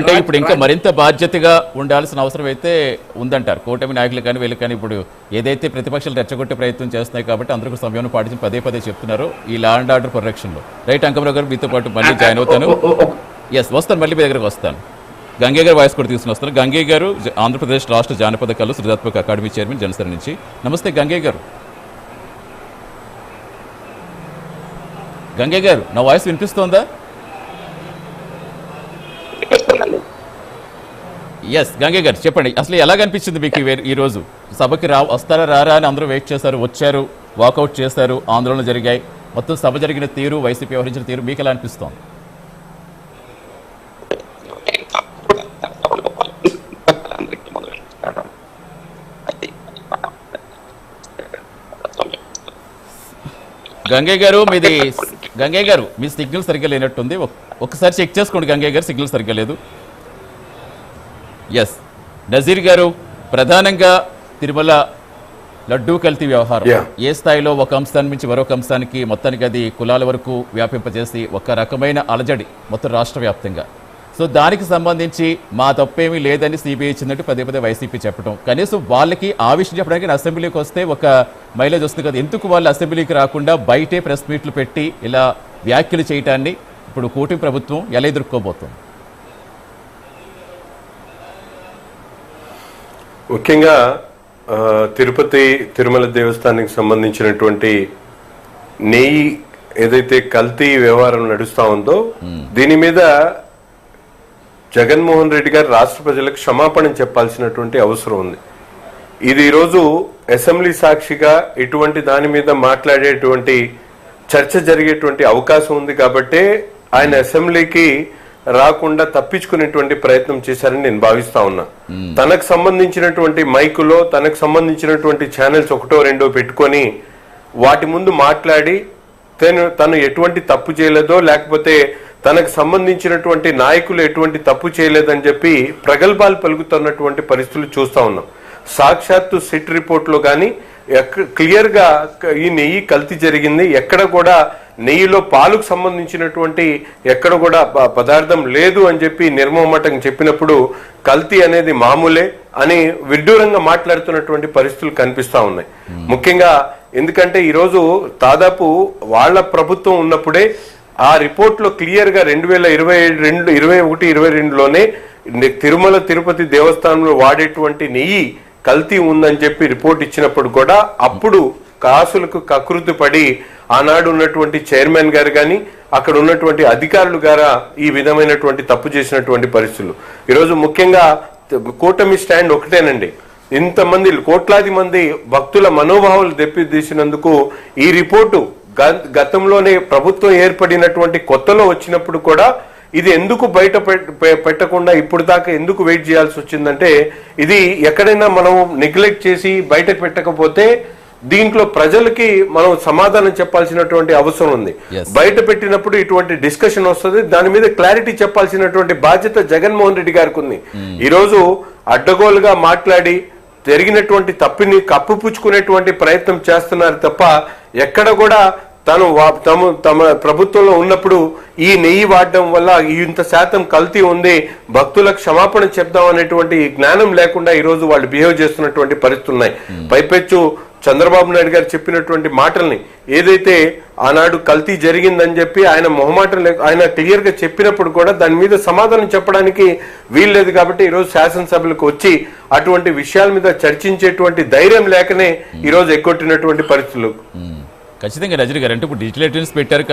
అంటే ఇప్పుడు ఇంకా మరింత బాధ్యతగా ఉండాల్సిన అవసరం అయితే ఉందంటారు కూటమి నాయకులు కానీ వీళ్ళు కానీ. ఇప్పుడు ఏదైతే ప్రతిపక్షాలు రెచ్చగొట్టే ప్రయత్నం చేస్తున్నాయి కాబట్టి అందరికీ సమయం పాటించి పదే చెప్తున్నారు ఈ లా అండ్ ఆర్డర్ పరిరక్షణలో. రైట్ అంకమరావు గారు, మీతో పాటు మళ్ళీ జాయిన్ అవుతాను. వస్తాను, మళ్ళీ మీ దగ్గరకు వస్తాను. గంగయ్య గారు వాయిస్ కూడా తీసుకుని వస్తారు. గంగయ్య గారు ఆంధ్రప్రదేశ్ రాష్ట్ర జానపద కళలు సృజనాత్మక అకాడమీ చైర్మన్ జనసేన నుంచి. నమస్తే గంగయ్య గారు. గంగయ్య గారు, నా వాయిస్ వినిపిస్తోందా? గంగయ్య గారు చెప్పండి, అసలు ఎలా కనిపించింది మీకు ఈ రోజు? సభకి వస్తారా రారా అని అందరూ వెయిట్ చేశారు, వచ్చారు, వాకౌట్ చేశారు, ఆందోళనలు జరిగాయి. మొత్తం సభ జరిగిన తీరు, వైసీపీ వ్యవహరించిన తీరు మీకు ఎలా అనిపిస్తోంది? గంగయ్య గారు మీ సిగ్నల్ సరిగ్గా లేనట్టుంది, ఒకసారి చెక్ చేసుకోండి. గంగయ్య గారు సిగ్నల్ సరిగ్గా లేదు. నజీర్ గారు, ప్రధానంగా తిరుమల లడ్డూ కల్తీ వ్యవహారం ఏ స్థాయిలో ఒక అంశాన్ని మించి మరొక అంశానికి మొత్తానికి అది కులాల వరకు వ్యాపింపజేసి ఒక రకమైన అలజడి మొత్తం రాష్ట్ర వ్యాప్తంగా. సో దానికి సంబంధించి మా తప్పేమీ లేదని సిబిఐ ఇచ్చినట్టు పదే వైసీపీ చెప్పడం, కనీసం వాళ్ళకి ఆ విషయం చెప్పడానికి అసెంబ్లీకి వస్తే ఒక మైలేజ్ వస్తుంది కదా, ఎందుకు వాళ్ళు అసెంబ్లీకి రాకుండా బయటే ప్రెస్ మీట్లు పెట్టి ఇలా వ్యాఖ్యలు చేయటాన్ని ఇప్పుడు కూటమి ప్రభుత్వం ఎలా ఎదుర్కోబోతుంది? ముఖ్యంగా తిరుపతి తిరుమల దేవస్థానానికి సంబంధించినటువంటి నెయ్యి ఏదైతే కల్తీ వ్యవహారం నడుస్తా ఉందో దీని మీద జగన్మోహన్ రెడ్డి గారు రాష్ట్ర ప్రజలకు క్షమాపణ చెప్పాల్సినటువంటి అవసరం ఉంది. ఇది ఈరోజు అసెంబ్లీ సాక్షిగా ఇటువంటి దాని మీద మాట్లాడేటువంటి చర్చ జరిగేటువంటి అవకాశం ఉంది కాబట్టే ఆయన అసెంబ్లీకి రాకుండా తప్పించుకునేటువంటి ప్రయత్నం చేశారని నేను భావిస్తా ఉన్నా. తనకు సంబంధించినటువంటి మైకులో తనకు సంబంధించినటువంటి ఛానల్స్ ఒకటో రెండో పెట్టుకొని వాటి ముందు మాట్లాడి తను ఎటువంటి తప్పు చేయలేదో, లేకపోతే తనకు సంబంధించినటువంటి నాయకులు ఎటువంటి తప్పు చేయలేదని చెప్పి ప్రగల్భాలు పలుకుతున్నటువంటి పరిస్థితులు చూస్తా ఉన్నాం. సాక్షాత్తు సిట్ రిపోర్ట్ లో కానీ క్లియర్ గా ఈ నెయ్యి కల్తీ జరిగింది, ఎక్కడ కూడా నెయ్యిలో పాలుకు సంబంధించినటువంటి ఎక్కడ కూడా పదార్థం లేదు అని చెప్పి నిర్మోహమాటం చెప్పినప్పుడు కల్తీ అనేది మామూలే అని విడ్డూరంగా మాట్లాడుతున్నటువంటి పరిస్థితులు కనిపిస్తా ఉన్నాయి. ముఖ్యంగా ఎందుకంటే ఈరోజు దాదాపు వాళ్ళ ప్రభుత్వం ఉన్నప్పుడే ఆ రిపోర్ట్ లో క్లియర్ గా 2021-22లోనే తిరుమల తిరుపతి దేవస్థానంలో వాడేటువంటి నెయ్యి కల్తీ ఉందని చెప్పి రిపోర్ట్ ఇచ్చినప్పుడు కూడా అప్పుడు కాసులకు కకృతి పడి ఆనాడు ఉన్నటువంటి చైర్మన్ గారు కానీ అక్కడ ఉన్నటువంటి అధికారులు గారా ఈ విధమైనటువంటి తప్పు చేసినటువంటి పరిస్థితులు. ఈరోజు ముఖ్యంగా కూటమి స్టాండ్ ఒకటేనండి. ఇంతమంది కోట్లాది మంది భక్తుల మనోభావాలు దెబ్బతీసినందుకు ఈ రిపోర్టు గతంలోనే ప్రభుత్వం ఏర్పడినటువంటి కొత్తలో వచ్చినప్పుడు కూడా ఇది ఎందుకు బయట పెట్టకుండా ఇప్పుడు దాకా ఎందుకు వెయిట్ చేయాల్సి వచ్చిందంటే, ఇది ఎక్కడైనా మనం నెగ్లెక్ట్ చేసి బయట పెట్టకపోతే దీంట్లో ప్రజలకి మనం సమాధానం చెప్పాల్సినటువంటి అవసరం ఉంది. బయట పెట్టినప్పుడు ఇటువంటి డిస్కషన్ వస్తుంది, దాని మీద క్లారిటీ చెప్పాల్సినటువంటి బాధ్యత జగన్మోహన్ రెడ్డి గారికి ఉంది. ఈరోజు అడ్డగోలుగా మాట్లాడి జరిగినటువంటి తప్పిని కప్పిపుచ్చుకునేటువంటి ప్రయత్నం చేస్తున్నారు తప్ప ఎక్కడ కూడా తమ ప్రభుత్వంలో ఉన్నప్పుడు ఈ నెయ్యి వాడడం వల్ల ఇంత శాతం కల్తీ ఉంది, భక్తులకు క్షమాపణ చెప్దాం అనేటువంటి జ్ఞానం లేకుండా ఈ రోజు వాళ్ళు బిహేవ్ చేస్తున్నటువంటి పరిస్థితులు ఉన్నాయి. పైపెచ్చు చంద్రబాబు నాయుడు గారు చెప్పినటువంటి మాటల్ని ఏదైతే ఆనాడు కల్తీ జరిగిందని చెప్పి ఆయన మొహమాటం ఆయన క్లియర్ గా చెప్పినప్పుడు కూడా దాని మీద సమాధానం చెప్పడానికి వీల్లేదు. కాబట్టి ఈరోజు శాసనసభలకు వచ్చి అటువంటి విషయాల మీద చర్చించేటువంటి ధైర్యం లేకనే ఈరోజు ఎగ్గొట్టినటువంటి పరిస్థితులు. ఖచ్చితంగా నజీర్ గారు, అంటే ఇప్పుడు డిజిటల్ ఎవిడెన్స్ పెట్టారు